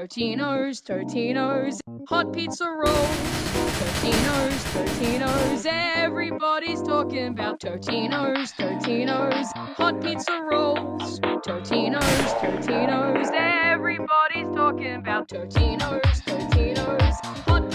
Totinos, Totinos, hot pizza rolls. Totinos, Totinos, everybody's talking about Totinos, Totinos, hot pizza rolls. Totinos, Totinos, everybody's talking about Totinos, Totinos, hot